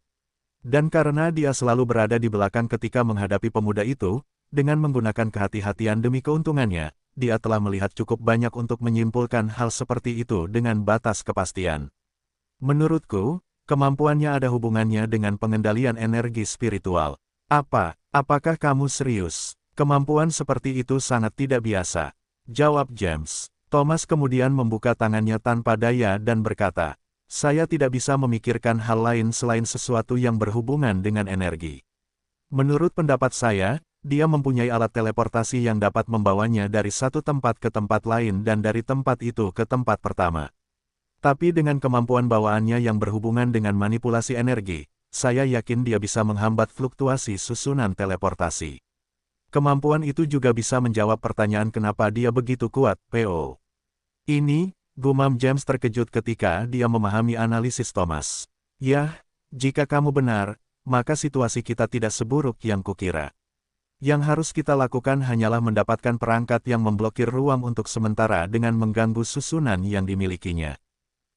Dan karena dia selalu berada di belakang ketika menghadapi pemuda itu, dengan menggunakan kehati-hatian demi keuntungannya, dia telah melihat cukup banyak untuk menyimpulkan hal seperti itu dengan batas kepastian. Menurutku, kemampuannya ada hubungannya dengan pengendalian energi spiritual. Apakah kamu serius? Kemampuan seperti itu sangat tidak biasa. Jawab James. Thomas kemudian membuka tangannya tanpa daya dan berkata, saya tidak bisa memikirkan hal lain selain sesuatu yang berhubungan dengan energi. Menurut pendapat saya, dia mempunyai alat teleportasi yang dapat membawanya dari satu tempat ke tempat lain dan dari tempat itu ke tempat pertama. Tapi dengan kemampuan bawaannya yang berhubungan dengan manipulasi energi, saya yakin dia bisa menghambat fluktuasi susunan teleportasi. Kemampuan itu juga bisa menjawab pertanyaan kenapa dia begitu kuat, P.O. Ini, gumam James terkejut ketika dia memahami analisis Thomas. Yah, jika kamu benar, maka situasi kita tidak seburuk yang kukira. Yang harus kita lakukan hanyalah mendapatkan perangkat yang memblokir ruang untuk sementara dengan mengganggu susunan yang dimilikinya.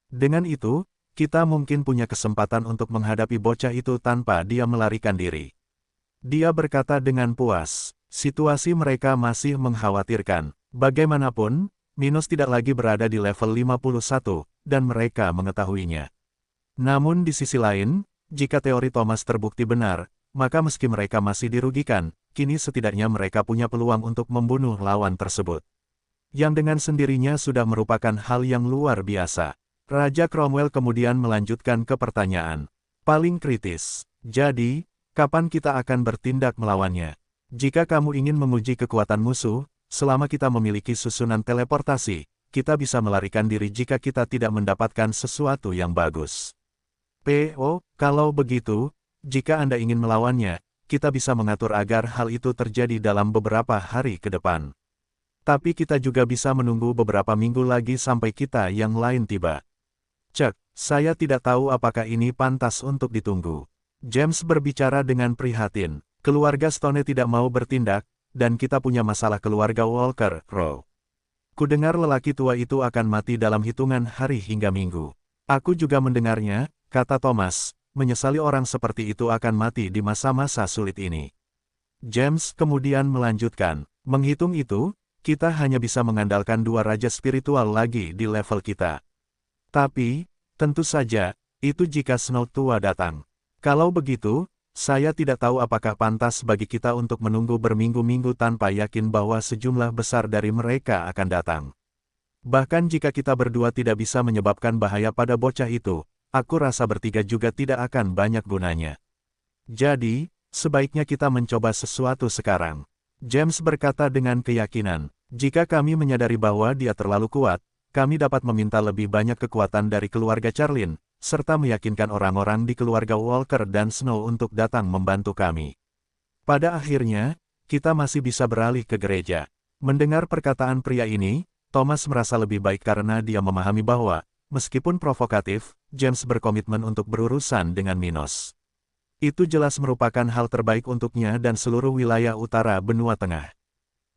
Dengan itu, kita mungkin punya kesempatan untuk menghadapi bocah itu tanpa dia melarikan diri. Dia berkata dengan puas, situasi mereka masih mengkhawatirkan. Bagaimanapun, Minos tidak lagi berada di level 51, dan mereka mengetahuinya. Namun di sisi lain, jika teori Thomas terbukti benar, maka meski mereka masih dirugikan, kini setidaknya mereka punya peluang untuk membunuh lawan tersebut. Yang dengan sendirinya sudah merupakan hal yang luar biasa. Raja Cromwell kemudian melanjutkan ke pertanyaan paling kritis. Jadi, kapan kita akan bertindak melawannya? Jika kamu ingin menguji kekuatan musuh, selama kita memiliki susunan teleportasi, kita bisa melarikan diri jika kita tidak mendapatkan sesuatu yang bagus. P.O. Kalau begitu, jika Anda ingin melawannya, kita bisa mengatur agar hal itu terjadi dalam beberapa hari ke depan. Tapi kita juga bisa menunggu beberapa minggu lagi sampai kita yang lain tiba. Cek, saya tidak tahu apakah ini pantas untuk ditunggu. James berbicara dengan prihatin. Keluarga Stone tidak mau bertindak, dan kita punya masalah keluarga Walker, Row. Kudengar lelaki tua itu akan mati dalam hitungan hari hingga minggu. Aku juga mendengarnya, kata Thomas, menyesali orang seperti itu akan mati di masa-masa sulit ini. James kemudian melanjutkan, menghitung itu, kita hanya bisa mengandalkan dua raja spiritual lagi di level kita. Tapi, tentu saja, itu jika Snow tua datang. Kalau begitu, saya tidak tahu apakah pantas bagi kita untuk menunggu berminggu-minggu tanpa yakin bahwa sejumlah besar dari mereka akan datang. Bahkan jika kita berdua tidak bisa menyebabkan bahaya pada bocah itu, aku rasa bertiga juga tidak akan banyak gunanya. Jadi, sebaiknya kita mencoba sesuatu sekarang. James berkata dengan keyakinan, jika kami menyadari bahwa dia terlalu kuat, kami dapat meminta lebih banyak kekuatan dari keluarga Charlene, serta meyakinkan orang-orang di keluarga Walker dan Snow untuk datang membantu kami. Pada akhirnya, kita masih bisa beralih ke gereja. Mendengar perkataan pria ini, Thomas merasa lebih baik karena dia memahami bahwa, meskipun provokatif, James berkomitmen untuk berurusan dengan Minos. Itu jelas merupakan hal terbaik untuknya dan seluruh wilayah utara benua tengah.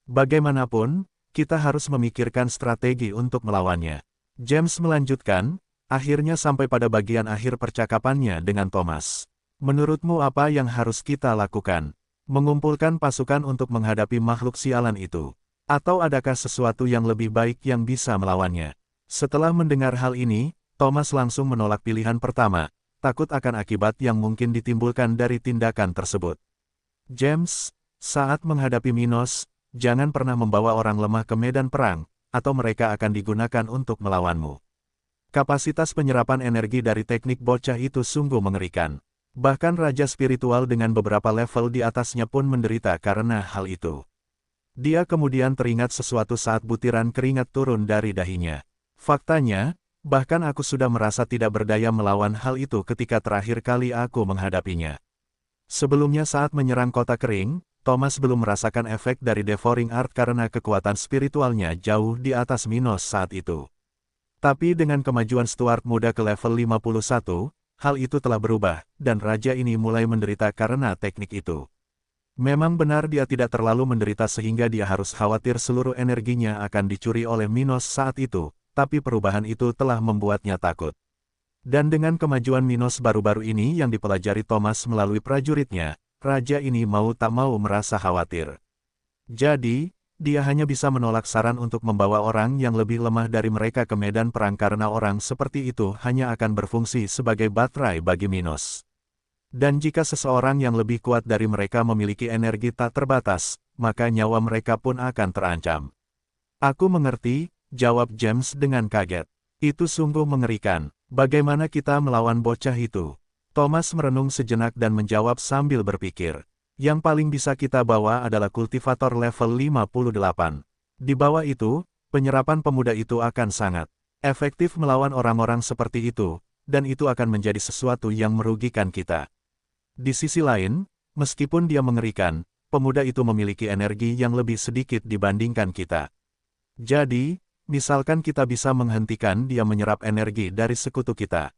Bagaimanapun, kita harus memikirkan strategi untuk melawannya. James melanjutkan, akhirnya sampai pada bagian akhir percakapannya dengan Thomas. Menurutmu apa yang harus kita lakukan? Mengumpulkan pasukan untuk menghadapi makhluk sialan itu? Atau adakah sesuatu yang lebih baik yang bisa melawannya? Setelah mendengar hal ini, Thomas langsung menolak pilihan pertama, takut akan akibat yang mungkin ditimbulkan dari tindakan tersebut. James, saat menghadapi Minos, jangan pernah membawa orang lemah ke medan perang, atau mereka akan digunakan untuk melawanmu. Kapasitas penyerapan energi dari teknik bocah itu sungguh mengerikan. Bahkan raja spiritual dengan beberapa level di atasnya pun menderita karena hal itu. Dia kemudian teringat sesuatu saat butiran keringat turun dari dahinya. Faktanya, bahkan aku sudah merasa tidak berdaya melawan hal itu ketika terakhir kali aku menghadapinya. Sebelumnya saat menyerang kota kering, Thomas belum merasakan efek dari Devouring Art karena kekuatan spiritualnya jauh di atas Minos saat itu. Tapi dengan kemajuan Stuart muda ke level 51, hal itu telah berubah, dan raja ini mulai menderita karena teknik itu. Memang benar dia tidak terlalu menderita sehingga dia harus khawatir seluruh energinya akan dicuri oleh Minos saat itu, tapi perubahan itu telah membuatnya takut. Dan dengan kemajuan Minos baru-baru ini yang dipelajari Thomas melalui prajuritnya, raja ini mau tak mau merasa khawatir. Jadi, dia hanya bisa menolak saran untuk membawa orang yang lebih lemah dari mereka ke medan perang karena orang seperti itu hanya akan berfungsi sebagai baterai bagi Minos. Dan jika seseorang yang lebih kuat dari mereka memiliki energi tak terbatas, maka nyawa mereka pun akan terancam. Aku mengerti, jawab James dengan kaget. Itu sungguh mengerikan. Bagaimana kita melawan bocah itu? Thomas merenung sejenak dan menjawab sambil berpikir. Yang paling bisa kita bawa adalah kultivator level 58. Di bawah itu, penyerapan pemuda itu akan sangat efektif melawan orang-orang seperti itu, dan itu akan menjadi sesuatu yang merugikan kita. Di sisi lain, meskipun dia mengerikan, pemuda itu memiliki energi yang lebih sedikit dibandingkan kita. Jadi, misalkan kita bisa menghentikan dia menyerap energi dari sekutu kita.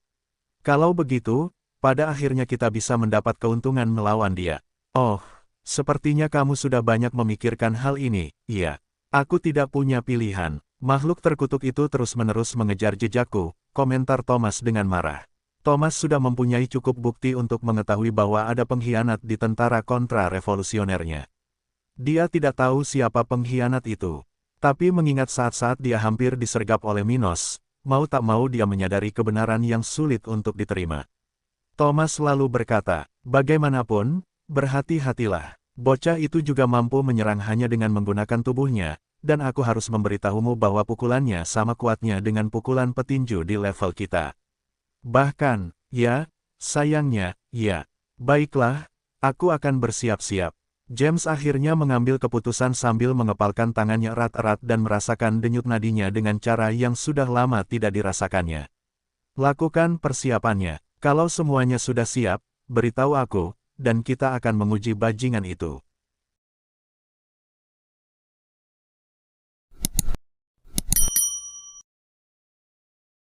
Kalau begitu, pada akhirnya kita bisa mendapat keuntungan melawan dia. Oh, sepertinya kamu sudah banyak memikirkan hal ini. Iya, aku tidak punya pilihan. Makhluk terkutuk itu terus-menerus mengejar jejakku, komentar Thomas dengan marah. Thomas sudah mempunyai cukup bukti untuk mengetahui bahwa ada pengkhianat di tentara kontra-revolusionernya. Dia tidak tahu siapa pengkhianat itu. Tapi mengingat saat-saat dia hampir disergap oleh Minos, mau tak mau dia menyadari kebenaran yang sulit untuk diterima. Thomas lalu berkata, bagaimanapun, berhati-hatilah. Bocah itu juga mampu menyerang hanya dengan menggunakan tubuhnya, dan aku harus memberitahumu bahwa pukulannya sama kuatnya dengan pukulan petinju di level kita. Bahkan, ya, sayangnya, ya. Baiklah, aku akan bersiap-siap. James akhirnya mengambil keputusan sambil mengepalkan tangannya erat-erat dan merasakan denyut nadinya dengan cara yang sudah lama tidak dirasakannya. Lakukan persiapannya. Kalau semuanya sudah siap, beritahu aku, dan kita akan menguji bajingan itu.